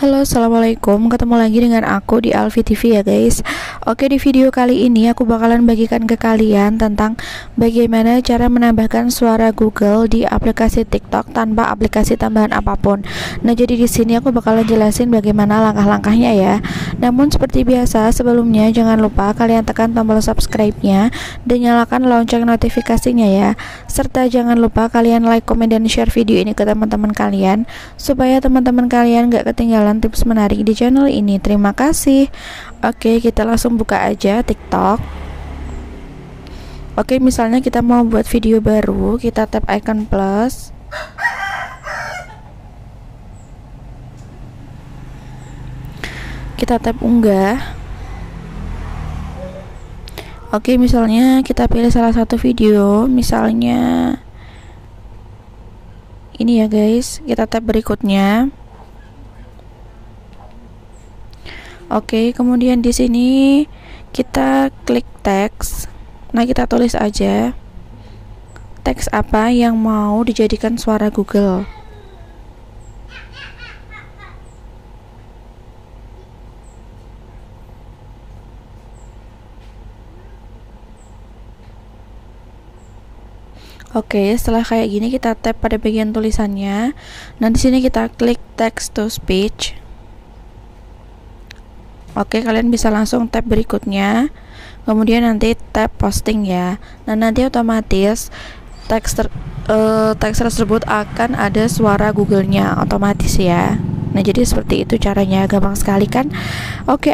Halo, assalamualaikum. Ketemu lagi dengan aku di Alfi TV ya guys. Oke, di video kali ini aku bakalan bagikan ke kalian tentang bagaimana cara menambahkan suara Google di aplikasi TikTok tanpa aplikasi tambahan apapun. Nah, jadi di sini aku bakalan jelasin bagaimana langkah-langkahnya ya. Namun seperti biasa, sebelumnya jangan lupa kalian tekan tombol subscribe-nya dan nyalakan lonceng notifikasinya ya. Serta jangan lupa kalian like, komen, dan share video ini ke teman-teman kalian supaya teman-teman kalian gak ketinggalan tips menarik di channel ini. Terima kasih. Oke, kita langsung buka aja TikTok. Oke, misalnya kita mau buat video baru, kita tap icon plus. Kita tap unggah. Oke, misalnya kita pilih salah satu video, misalnya ini ya guys. Kita tap berikutnya. Oke, kemudian di sini kita klik teks. Nah, kita tulis aja teks apa yang mau dijadikan suara Google. Oke, setelah kayak gini kita tap pada bagian tulisannya. Nah, di sini kita klik text to speech. Oke, kalian bisa langsung tab berikutnya, kemudian nanti tab posting ya. Nah, nanti otomatis teks tersebut akan ada suara Google-nya otomatis ya. Nah, jadi seperti itu caranya, gampang sekali kan? Oke.